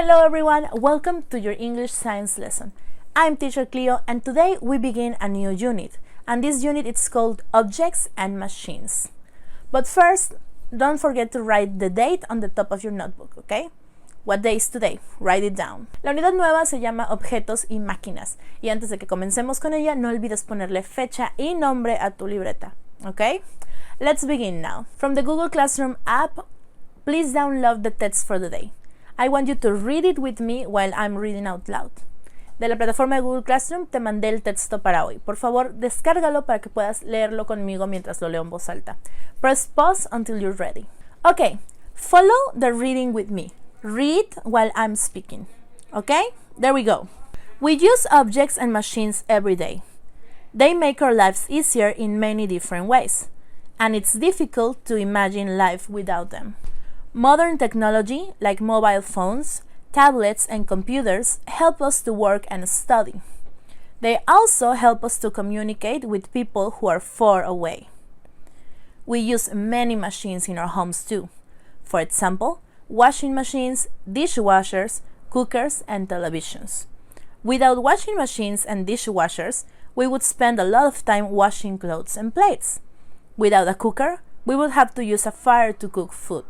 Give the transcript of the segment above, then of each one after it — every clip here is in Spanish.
Hello everyone, welcome to your English science lesson. I'm teacher Cleo and today we begin a new unit, and this unit is called Objects and Machines. But first, don't forget to write the date on the top of your notebook, okay? What day is today? Write it down. La unidad nueva se llama Objetos y Máquinas, y antes de que comencemos con ella, no olvides ponerle fecha y nombre a tu libreta, okay? Let's begin now. From the Google Classroom app, please download the text for the day. I want you to read it with me while I'm reading out loud. De la plataforma de Google Classroom te mandé el texto para hoy. Por favor, descárgalo para que puedas leerlo conmigo mientras lo leo en voz alta. Press pause until you're ready. Okay, follow the reading with me. Read while I'm speaking. Okay? There we go. We use objects and machines every day. They make our lives easier in many different ways, and it's difficult to imagine life without them. Modern technology, like mobile phones, tablets, and computers, help us to work and study. They also help us to communicate with people who are far away. We use many machines in our homes too. For example, washing machines, dishwashers, cookers, and televisions. Without washing machines and dishwashers, we would spend a lot of time washing clothes and plates. Without a cooker, we would have to use a fire to cook food.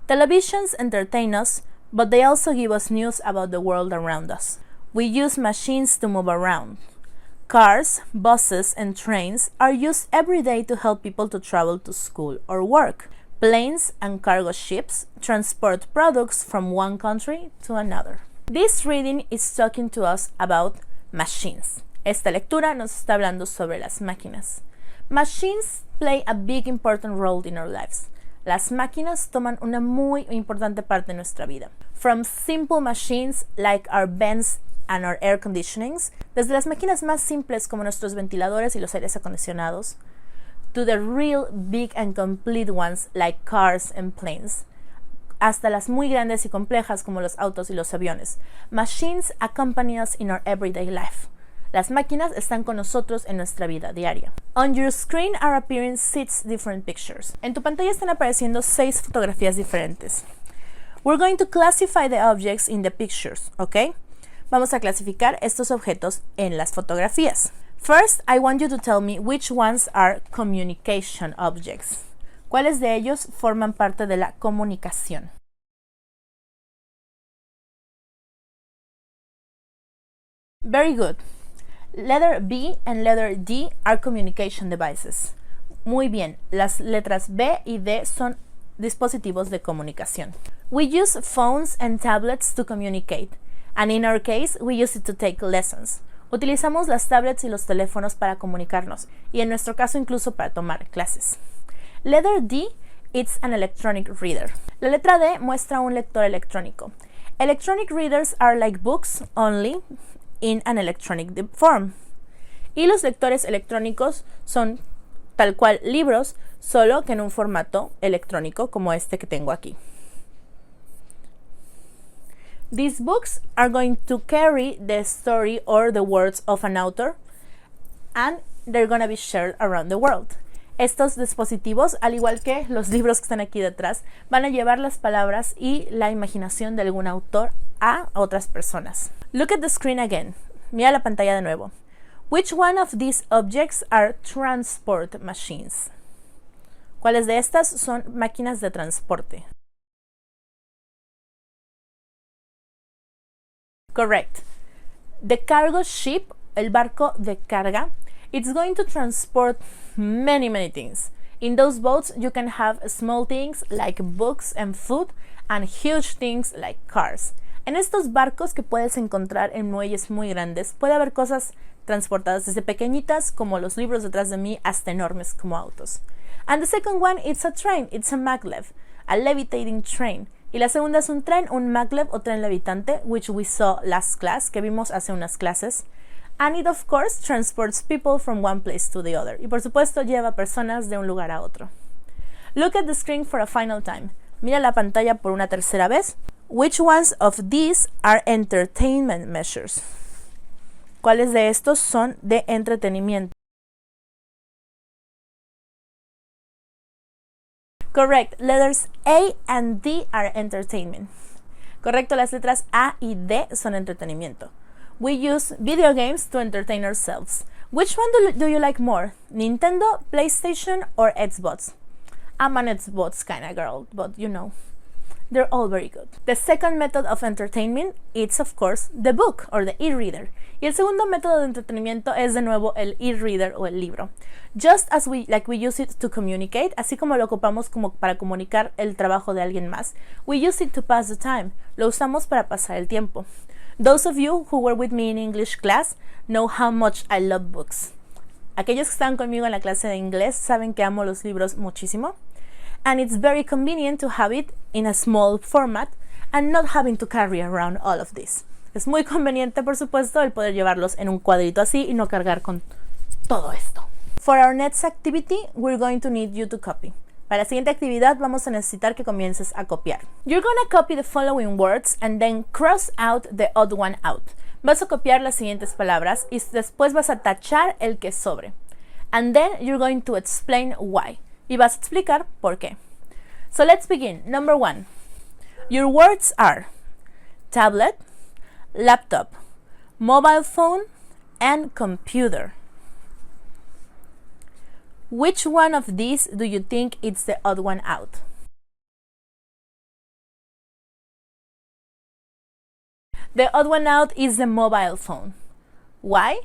Televisions entertain us, but they also give us news about the world around us. We use machines to move around. Cars, buses, and trains are used every day to help people to travel to school or work. Planes and cargo ships transport products from one country to another. This reading is talking to us about machines. Esta lectura nos está hablando sobre las máquinas. Machines play a big important role in our lives. Las máquinas toman una muy importante parte de nuestra vida. From simple machines like our vents and our air conditionings, desde las máquinas más simples como nuestros ventiladores y los aires acondicionados, to the real big and complete ones like cars and planes, hasta las muy grandes y complejas como los autos y los aviones. Machines accompany us in our everyday life. Las máquinas están con nosotros en nuestra vida diaria. On your screen are appearing 6 different pictures. En tu pantalla están apareciendo 6 fotografías diferentes. We're going to classify the objects in the pictures, ¿ok? Vamos a clasificar estos objetos en las fotografías. First, I want you to tell me which ones are communication objects. ¿Cuáles de ellos forman parte de la comunicación? Very good. Letter B and letter D are communication devices. Muy bien, las letras B y D son dispositivos de comunicación. We use phones and tablets to communicate, and in our case, we use it to take lessons. Utilizamos las tablets y los teléfonos para comunicarnos, y en nuestro caso incluso para tomar clases. Letter D, it's an electronic reader. La letra D muestra un lector electrónico. Electronic readers are like books only in an electronic form. Y los lectores electrónicos son tal cual libros, solo que en un formato electrónico como este que tengo aquí. These books are going to carry the story or the words of an author, and they're going to be shared around the world. Estos dispositivos, al igual que los libros que están aquí detrás, van a llevar las palabras y la imaginación de algún autor a otras personas. Look at the screen again. Mira la pantalla de nuevo. Which one of these objects are transport machines? ¿Cuáles de estas son máquinas de transporte? Correct. The cargo ship, el barco de carga, it's going to transport many things. In those boats, you can have small things like books and food, and huge things like cars. En estos barcos que puedes encontrar en muelles muy grandes, puede haber cosas transportadas desde pequeñitas, como los libros detrás de mí, hasta enormes como autos. And the second one, it's a train, it's a maglev, a levitating train. Y la segunda es un tren, un maglev o tren levitante, which we saw last class, que vimos hace unas clases. And it of course transports people from one place to the other. Y por supuesto lleva personas de un lugar a otro. Look at the screen for a final time. Mira la pantalla por una tercera vez. Which ones of these are entertainment measures? ¿Cuáles de estos son de entretenimiento? Correct. Letters A and D are entertainment. Correcto, las letras A y D son entretenimiento. We use video games to entertain ourselves. Which one do you like more? Nintendo, PlayStation, or Xbox? I'm an Xbox kind of girl, but you know, they're all very good. The second method of entertainment is, of course, the book or the e-reader. Y el segundo método de entretenimiento es de nuevo el e-reader o el libro. Just as we use it to communicate, así como lo ocupamos como para comunicar el trabajo de alguien más, we use it to pass the time. Lo usamos para pasar el tiempo. Those of you who were with me in English class know how much I love books. Aquellos que están conmigo en la clase de inglés saben que amo los libros muchísimo. And it's very convenient to have it in a small format and not having to carry around all of this. Es muy conveniente, por supuesto, el poder llevarlos en un cuadrito así y no cargar con todo esto. For our next activity, we're going to need you to copy. Para la siguiente actividad vamos a necesitar que comiences a copiar. You're gonna copy the following words and then cross out the odd one out. Vas a copiar las siguientes palabras y después vas a tachar el que sobre. And then you're going to explain why. Y vas a explicar por qué. So let's begin. Number 1. Your words are tablet, laptop, mobile phone, and computer. Which one of these do you think is the odd one out? The odd one out is the mobile phone. Why?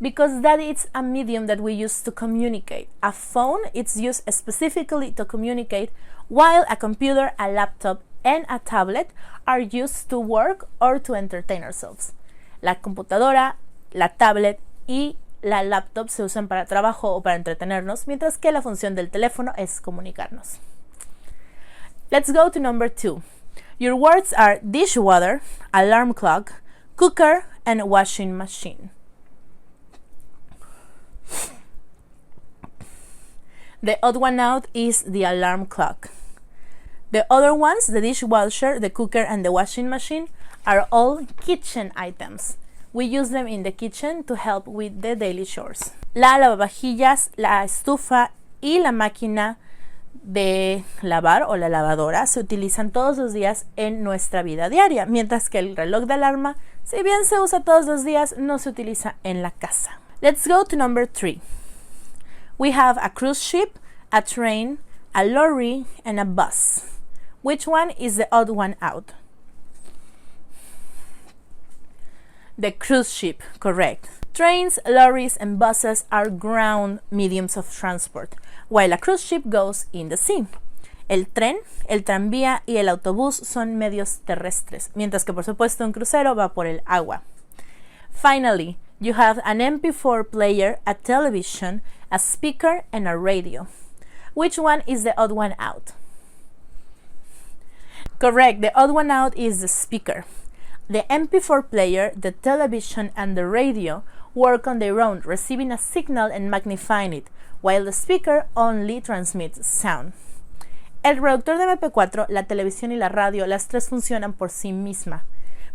Because that is a medium that we use to communicate. A phone is used specifically to communicate, while a computer, a laptop, and a tablet are used to work or to entertain ourselves. La computadora, la tablet y la laptop se usan para trabajo o para entretenernos, mientras que la función del teléfono es comunicarnos. Let's go to number 2. Your words are dishwater, alarm clock, cooker, and washing machine. The odd one out is the alarm clock. The other ones, the dishwasher, the cooker, and the washing machine, are all kitchen items. We use them in the kitchen to help with the daily chores. La lavavajillas, la estufa y la máquina de lavar o la lavadora se utilizan todos los días en nuestra vida diaria, mientras que el reloj de alarma, si bien se usa todos los días, no se utiliza en la casa. Let's go to number 3. We have a cruise ship, a train, a lorry, and a bus. Which one is the odd one out? The cruise ship, correct. Trains, lorries, and buses are ground mediums of transport, while a cruise ship goes in the sea. El tren, el tranvía y el autobús son medios terrestres, mientras que por supuesto un crucero va por el agua. Finally, you have an MP4 player, a television, a speaker, and a radio. Which one is the odd one out? Correct, the odd one out is the speaker. The MP4 player, the television, and the radio work on their own, receiving a signal and magnifying it, while the speaker only transmits sound. El reproductor de MP4, la televisión y la radio, las tres funcionan por sí misma,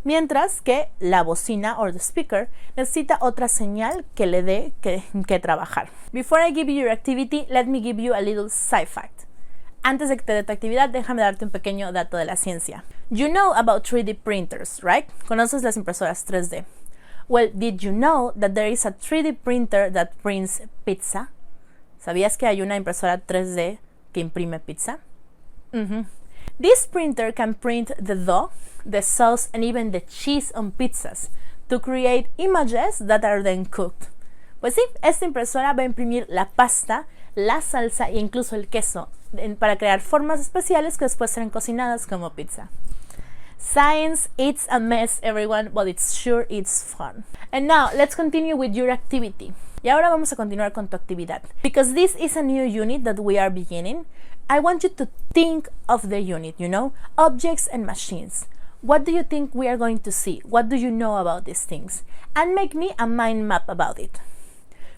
mientras que la bocina o the speaker necesita otra señal que le dé que trabajar. Before I give you your activity, let me give you a little side fact. Antes de que te dé tu actividad, déjame darte un pequeño dato de la ciencia. You know about 3D printers, right? Conoces las impresoras 3D. Well, did you know that there is a 3D printer that prints pizza? ¿Sabías que hay una impresora 3D que imprime pizza? This printer can print the dough, the sauce, and even the cheese on pizzas to create images that are then cooked. Pues sí, esta impresora va a imprimir la pasta, la salsa e incluso el queso para crear formas especiales que después serán cocinadas como pizza. Science, it's a mess, everyone, but it's fun. And now, let's continue with your activity. Y ahora vamos a continuar con tu actividad. Because this is a new unit that we are beginning, I want you to think of the unit, objects and machines. What do you think we are going to see? What do you know about these things? And make me a mind map about it.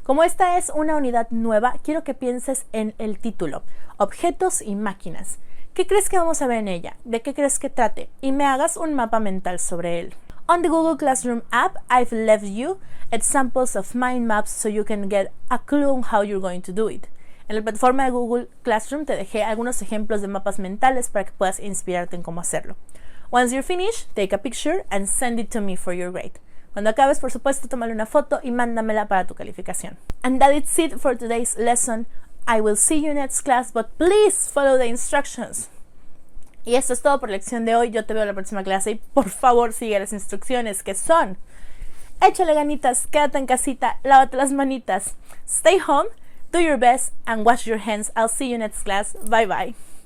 Como esta es una unidad nueva, quiero que pienses en el título, objetos y máquinas. ¿Qué crees que vamos a ver en ella? ¿De qué crees que trate? Y me hagas un mapa mental sobre él. On the Google Classroom app, I've left you examples of mind maps so you can get a clue on how you're going to do it. En la plataforma de Google Classroom te dejé algunos ejemplos de mapas mentales para que puedas inspirarte en cómo hacerlo. Once you're finished, take a picture and send it to me for your grade. Cuando acabes, por supuesto, tómale una foto y mándamela para tu calificación. And that is it for today's lesson. I will see you next class, but please follow the instructions. Y esto es todo por la lección de hoy. Yo te veo en la próxima clase y por favor sigue las instrucciones que son: échale ganitas, quédate en casita, lávate las manitas, stay home, do your best and wash your hands. I'll see you next class. Bye bye.